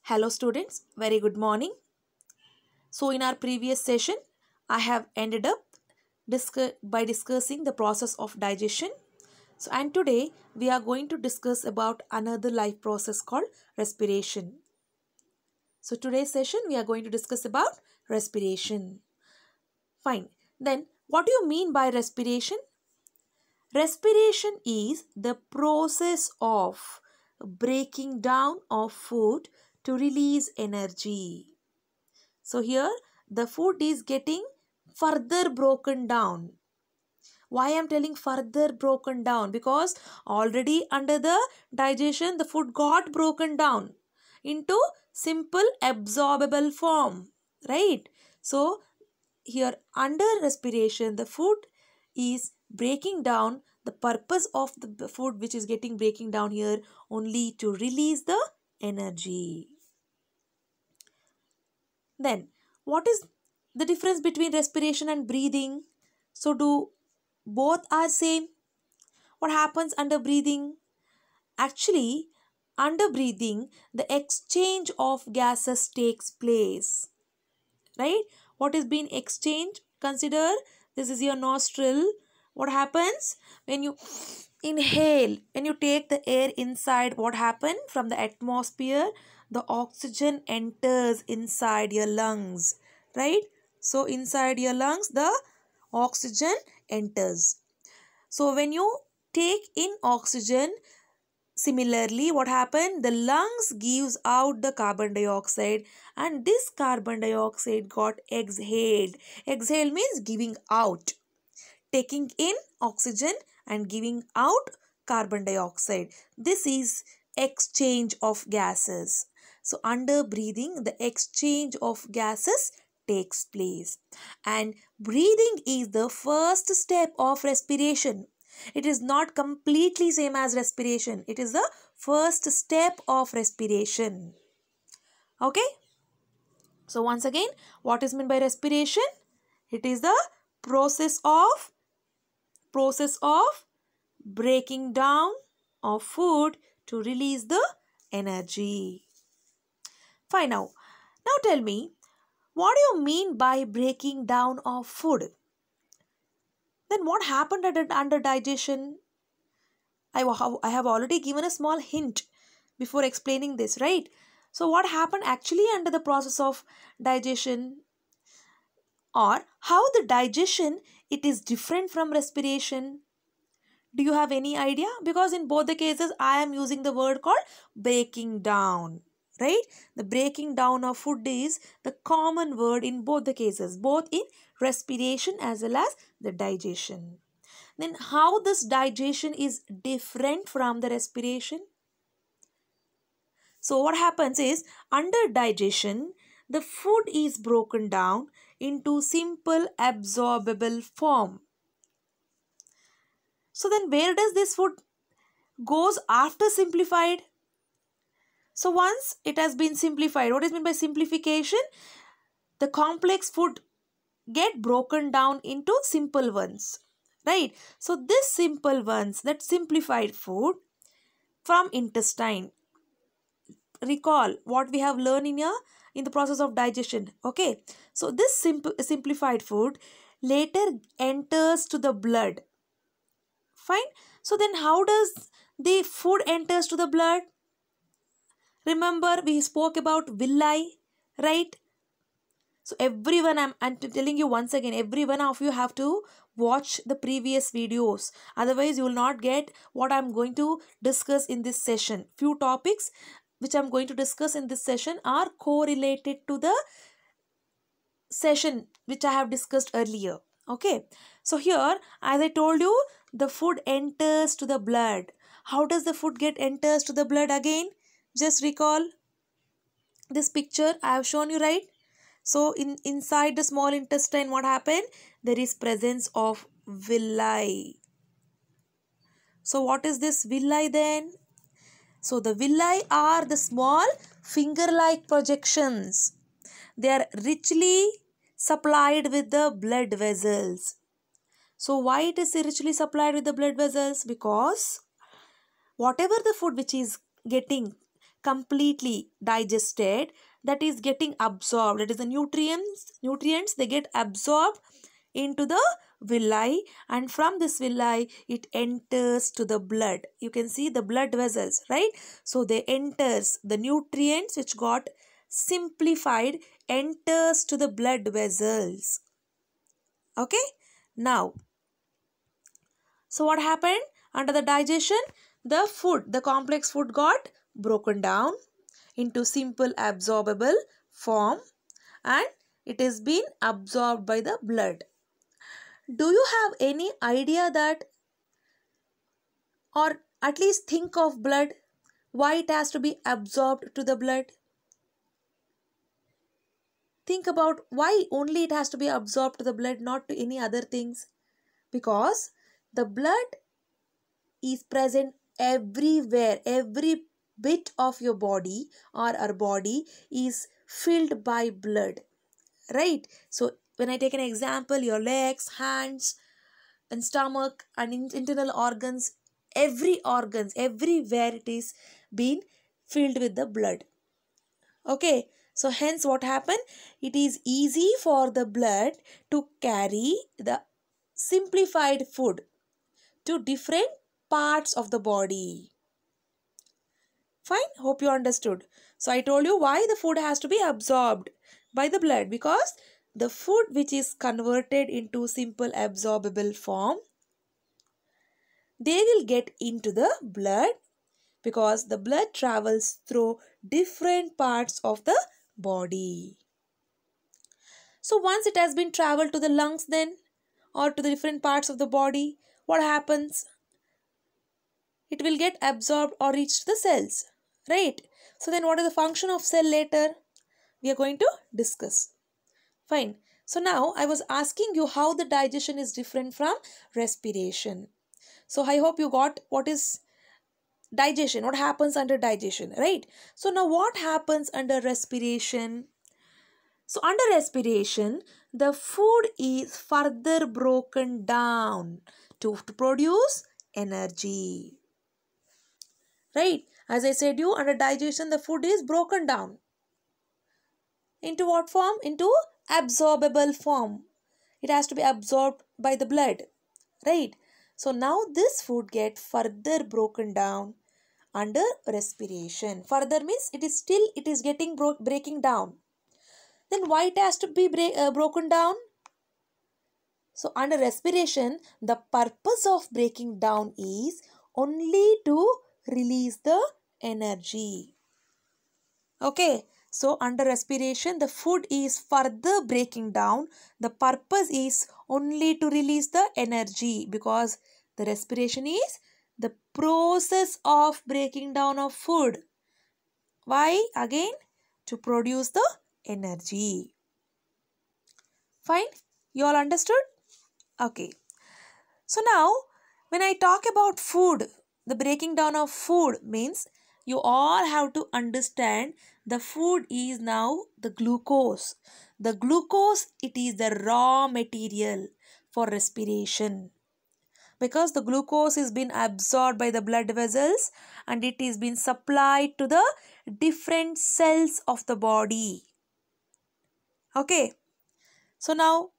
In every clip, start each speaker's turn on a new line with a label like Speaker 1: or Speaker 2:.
Speaker 1: Hello students, very good morning. So in our previous session, I have ended up by discussing the process of digestion. And today we are going to discuss about another life process called respiration. So today's session we are going to discuss about respiration. Fine. Then what do you mean by respiration? Respiration is the process of breaking down of food to release energy. So here the food is getting further broken down. Why I am telling further broken down? Because already under the digestion the food got broken down into simple absorbable form. Right? So here under respiration the food is breaking down. The purpose of the food which is getting breaking down here only to release the energy. Then, what is the difference between respiration and breathing? So, do both are same? What happens under breathing? Actually, under breathing, the exchange of gases takes place. Right? What is being exchanged? Consider this is your nostril. What happens when you inhale? When you take the air inside, what happens from the atmosphere? The oxygen enters inside your lungs, right? So inside your lungs the oxygen enters. So when you take in oxygen, similarly what happened? The lungs gives out the carbon dioxide and this carbon dioxide got exhaled. Exhale means giving out. Taking in oxygen and giving out carbon dioxide. This is exchange of gases. So under breathing, the exchange of gases takes place. And breathing is the first step of respiration. It is not completely same as respiration. It is the first step of respiration. Okay? So once again, what is meant by respiration? It is the process of breaking down of food to release the energy. Fine now. Now tell me, what do you mean by breaking down of food? Then what happened under digestion? I have already given a small hint before explaining this, right? So what happened actually under the process of digestion? Or how the digestion it is different from respiration? Do you have any idea? Because in both the cases I am using the word called breaking down. Right? The breaking down of food is the common word in both the cases. Both in respiration as well as the digestion. Then how this digestion is different from the respiration? So what happens is under digestion the food is broken down into simple absorbable form. So then where does this food goes after simplified? So once it has been simplified, what is meant by simplification? The complex food get broken down into simple ones. Right? So this simple ones, that simplified food from intestine. Recall what we have learned in the process of digestion. Okay. So this simplified food later enters to the blood. Fine. So then how does the food enters to the blood? Remember we spoke about villi, right? So everyone, I'm telling you once again, every one of you have to watch the previous videos. Otherwise you will not get what I'm going to discuss in this session. Few topics which I'm going to discuss in this session are correlated to the session which I have discussed earlier. Okay. So here, as I told you, the food enters to the blood. How does the food get enters to the blood again? Just recall this picture I have shown you, right? So inside the small intestine, what happened? There is presence of villi. So what is this villi then? So the villi are the small finger-like projections. They are richly supplied with the blood vessels. So why it is richly supplied with the blood vessels? Because whatever the food which is getting completely digested, that is getting absorbed. That is the nutrients they get absorbed into the villi, and from this villi it enters to the blood. You can see the blood vessels, right? So they enters the nutrients which got simplified enters to the blood vessels. Okay, now so what happened under the digestion? The complex food got broken down into simple absorbable form, and it is been absorbed by the blood. Do you have any idea that, or at least think of blood, why it has to be absorbed to the blood? Think about why only it has to be absorbed to the blood, not to any other things. Because the blood is present everywhere. Every bit of your body or our body is filled by blood, right? So when I take an example, your legs, hands and stomach and internal organs, everywhere it is being filled with the blood. Okay, so hence what happened? It is easy for the blood to carry the simplified food to different parts of the body. Fine, hope you understood. So I told you why the food has to be absorbed by the blood, because the food which is converted into simple absorbable form, they will get into the blood, because the blood travels through different parts of the body. So once it has been traveled to the lungs then, or to the different parts of the body, what happens? It will get absorbed or reach the cells, right? So then what is the function of cell later? We are going to discuss. Fine. So now I was asking you how the digestion is different from respiration. So I hope you got what is digestion, what happens under digestion, right? So now what happens under respiration? So under respiration, the food is further broken down to produce energy. Right? As I said you, under digestion, the food is broken down. Into what form? Into absorbable form. It has to be absorbed by the blood. Right? So now this food gets further broken down under respiration. Further means it is getting breaking down. Then why it has to be broken down? So under respiration, the purpose of breaking down is only to release the energy. Okay, so under respiration, the food is further breaking down. The purpose is only to release the energy, because the respiration is the process of breaking down of food. Why? Again, to produce the energy. Fine? You all understood? Okay. So now, when I talk about food, the breaking down of food means you all have to understand the food is now the glucose. The glucose, it is the raw material for respiration. Because the glucose is being absorbed by the blood vessels and it is being supplied to the different cells of the body. Okay. So now,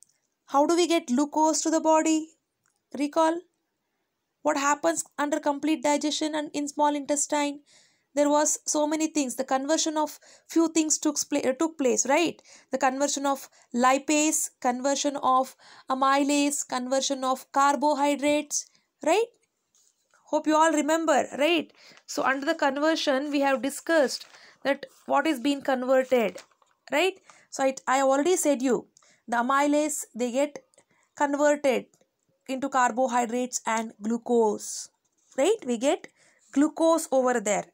Speaker 1: how do we get glucose to the body? Recall what happens under complete digestion and in small intestine. There was so many things. The conversion of few things took place, right? The conversion of lipase, conversion of amylase, conversion of carbohydrates, right? Hope you all remember, right? So under the conversion, we have discussed that what is being converted, right? So I have already said you, the amylase, they get converted into carbohydrates and glucose, right? We get glucose over there,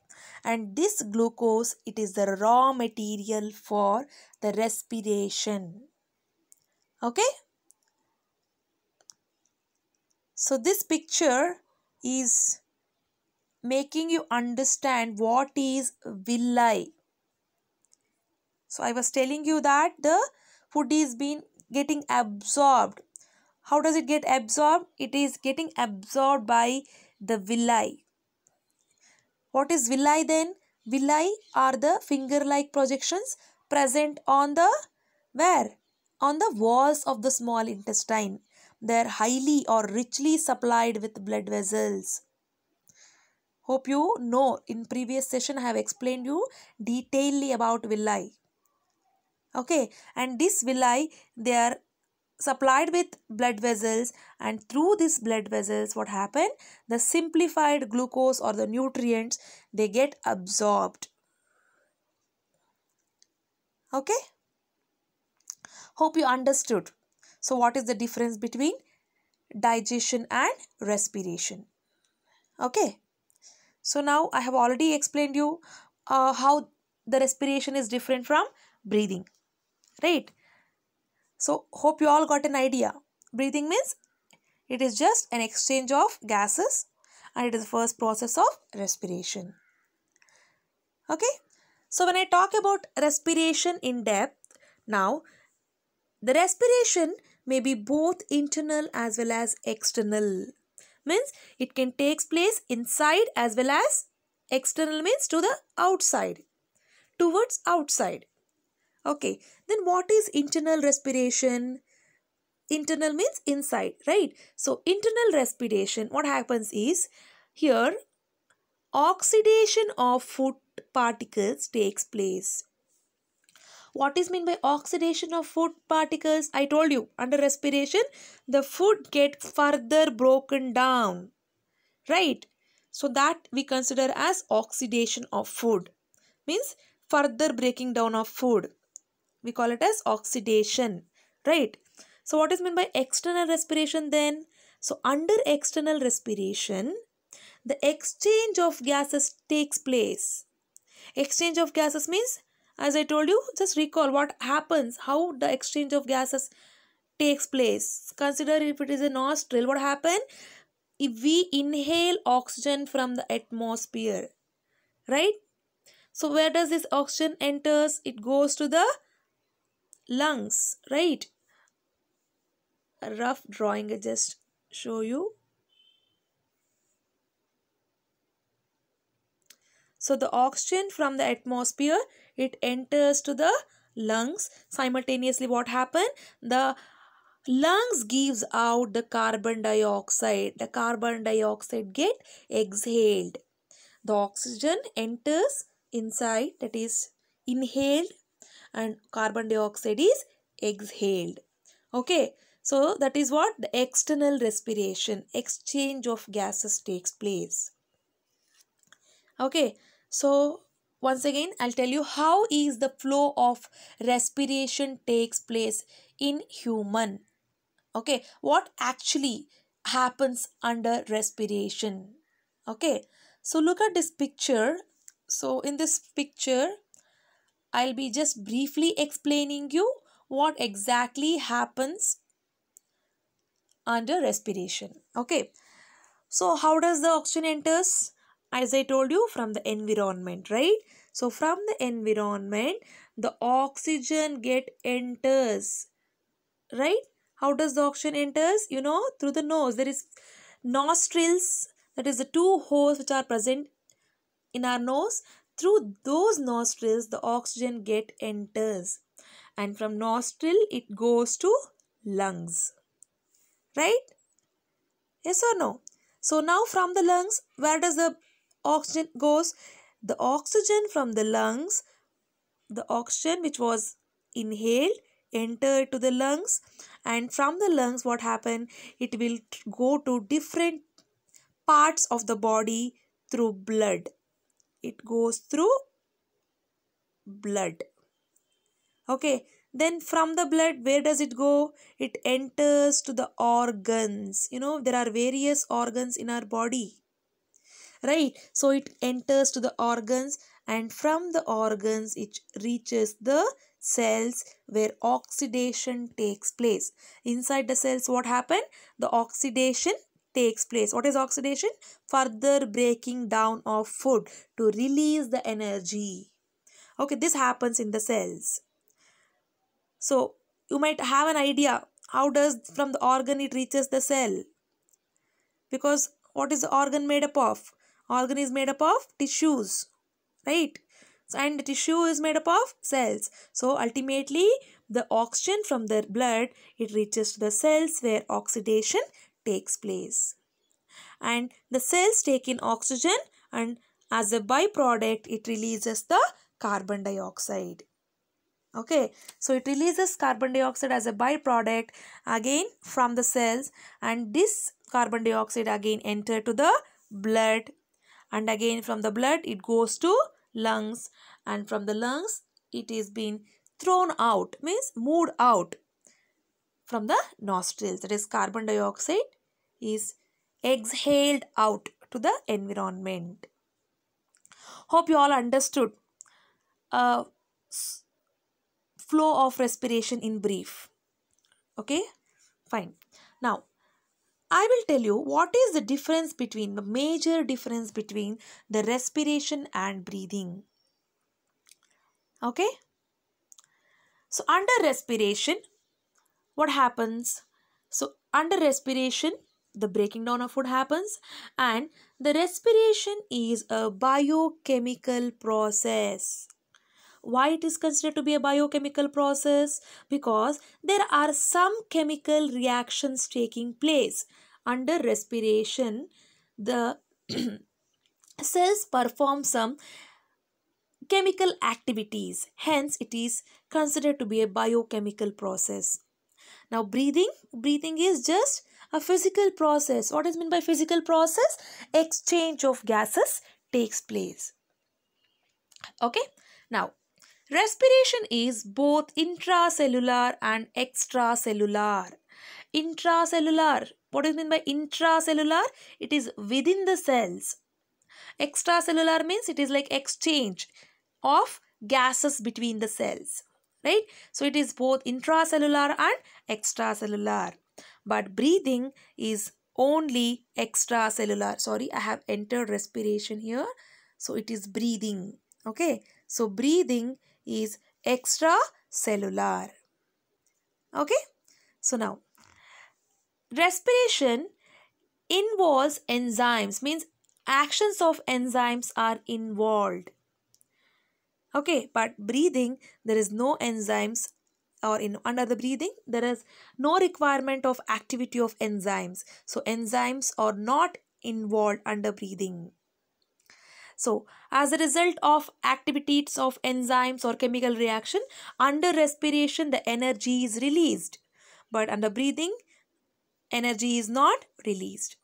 Speaker 1: and this glucose, it is the raw material for the respiration. Okay, so this picture is making you understand what is villi. So I was telling you that the food is getting absorbed. How does it get absorbed? It is getting absorbed by the villi. What is villi then? Villi are the finger-like projections present on the where? On the walls of the small intestine. They are highly or richly supplied with blood vessels. Hope you know, in previous session I have explained you detailedly about villi. Okay, and this villi, they are supplied with blood vessels, and through these blood vessels what happen, the simplified glucose or the nutrients, they get absorbed. Okay, hope you understood. So what is the difference between digestion and respiration? Okay, so now I have already explained you how the respiration is different from breathing, right? So hope you all got an idea. Breathing means it is just an exchange of gases, and it is the first process of respiration. Okay, so when I talk about respiration in depth, now the respiration may be both internal as well as external. Means it can take place inside as well as external, means to the outside, towards outside. Okay, then what is internal respiration? Internal means inside, right? So internal respiration, what happens is, here oxidation of food particles takes place. What is meant by oxidation of food particles? I told you, under respiration the food gets further broken down, right? So that we consider as oxidation of food, means further breaking down of food, we call it as oxidation, right? So what is meant by external respiration then? So under external respiration, the exchange of gases takes place. Exchange of gases means, as I told you, just recall what happens, how the exchange of gases takes place. Consider if it is a nostril, what happens? If we inhale oxygen from the atmosphere, right? So where does this oxygen enters? It goes to the lungs, right? A rough drawing I just show you. So the oxygen from the atmosphere, it enters to the lungs. Simultaneously what happen? The lungs gives out the carbon dioxide. The carbon dioxide get exhaled. The oxygen enters inside, that is inhaled, and carbon dioxide is exhaled. Okay, so that is what the external respiration, exchange of gases takes place. Okay, so once again I'll tell you how is the flow of respiration takes place in human. Okay, what actually happens under respiration? Okay, so look at this picture. So in this picture I'll be just briefly explaining you what exactly happens under respiration. Okay, so how does the oxygen enters? As I told you, from the environment, right? So from the environment the oxygen get enters, right? How does the oxygen enters? You know, through the nose. There is nostrils, that is the two holes which are present in our nose. Through those nostrils the oxygen get enters, and from nostril it goes to lungs, right? Yes or no? So now from the lungs, where does the oxygen goes? The oxygen from the lungs, the oxygen which was inhaled, entered to the lungs, and from the lungs what happened? It will go to different parts of the body through blood. It goes through blood. Okay, then from the blood, where does it go? It enters to the organs. You know, there are various organs in our body, right? So it enters to the organs, and from the organs it reaches the cells where oxidation takes place. Inside the cells, what happened? The oxidation takes place. What is oxidation? Further breaking down of food to release the energy. Okay, this happens in the cells. So you might have an idea how does from the organ it reaches the cell. Because what is the organ made up of? Organ is made up of tissues, right? So, and the tissue is made up of cells. So ultimately the oxygen from the blood, it reaches to the cells where oxidation takes place, and the cells take in oxygen, and as a byproduct it releases the carbon dioxide. Okay, so it releases carbon dioxide as a byproduct again from the cells, and this carbon dioxide again enter to the blood, and again from the blood it goes to lungs, and from the lungs it is being thrown out, means moved out from the nostrils. That is, carbon dioxide is exhaled out to the environment. Hope you all understood uh, flow of respiration in brief. Okay, fine. Now I will tell you what is the difference between the major difference between the respiration and breathing. Okay, so under respiration, what happens? So under respiration, the breaking down of food happens, and the respiration is a biochemical process. Why it is considered to be a biochemical process? Because there are some chemical reactions taking place under respiration. The cells perform some chemical activities, hence it is considered to be a biochemical process. Now breathing is just a physical process. What is meant by physical process? Exchange of gases takes place. Okay, now respiration is both intracellular and extracellular. Intracellular, what is meant by intracellular? It is within the cells. Extracellular means it is like exchange of gases between the cells, right? So it is both intracellular and extracellular, but breathing is only extracellular. Sorry, I have entered respiration here, so it is breathing. Okay, so breathing is extracellular. Okay, so now respiration involves enzymes, means actions of enzymes are involved. Okay, but breathing, there is no enzymes, or in under the breathing there is no requirement of activity of enzymes. So enzymes are not involved under breathing. So as a result of activities of enzymes or chemical reaction, under respiration the energy is released, but under breathing energy is not released.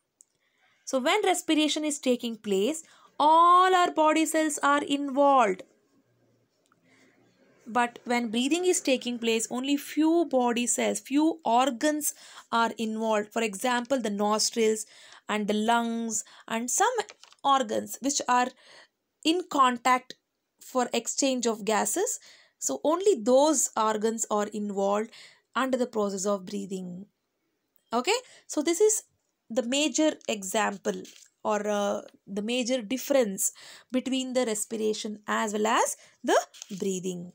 Speaker 1: So when respiration is taking place, all our body cells are involved. But when breathing is taking place, only few body cells, few organs are involved. For example, the nostrils and the lungs and some organs which are in contact for exchange of gases. So only those organs are involved under the process of breathing. Okay, so this is the major example, or the major difference between the respiration as well as the breathing.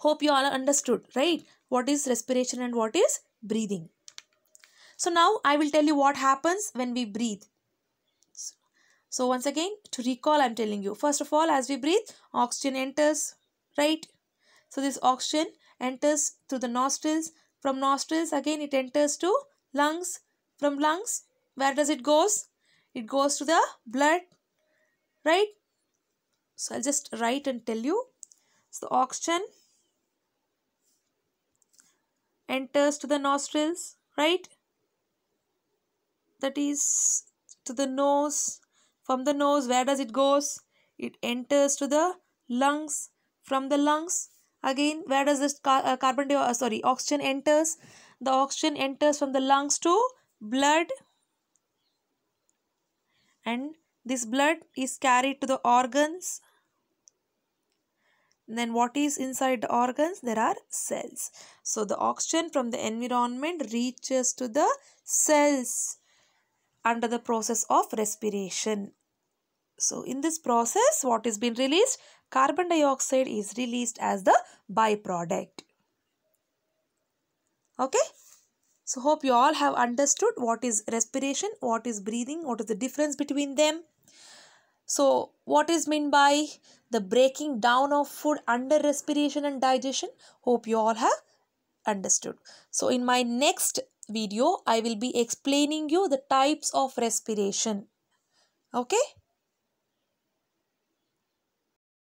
Speaker 1: Hope you all understood, right? What is respiration and what is breathing. So now I will tell you what happens when we breathe. So once again, to recall, I'm telling you, first of all, as we breathe, oxygen enters, right? So this oxygen enters through the nostrils. From nostrils, again it enters to lungs. From lungs, where does it goes? It goes to the blood, right? So I'll just write and tell you. So the oxygen enters to the nostrils, right? That is to the nose. From the nose, where does it goes? It enters to the lungs. From the lungs, again, where does this oxygen enters? The oxygen enters from the lungs to blood, and this blood is carried to the organs. Then what is inside the organs? There are cells. So the oxygen from the environment reaches to the cells under the process of respiration. So in this process, what is being released? Carbon dioxide is released as the byproduct. Okay. So hope you all have understood what is respiration, what is breathing, what is the difference between them. So what is meant by the breaking down of food under respiration and digestion? Hope you all have understood. So in my next video, I will be explaining you the types of respiration. Okay.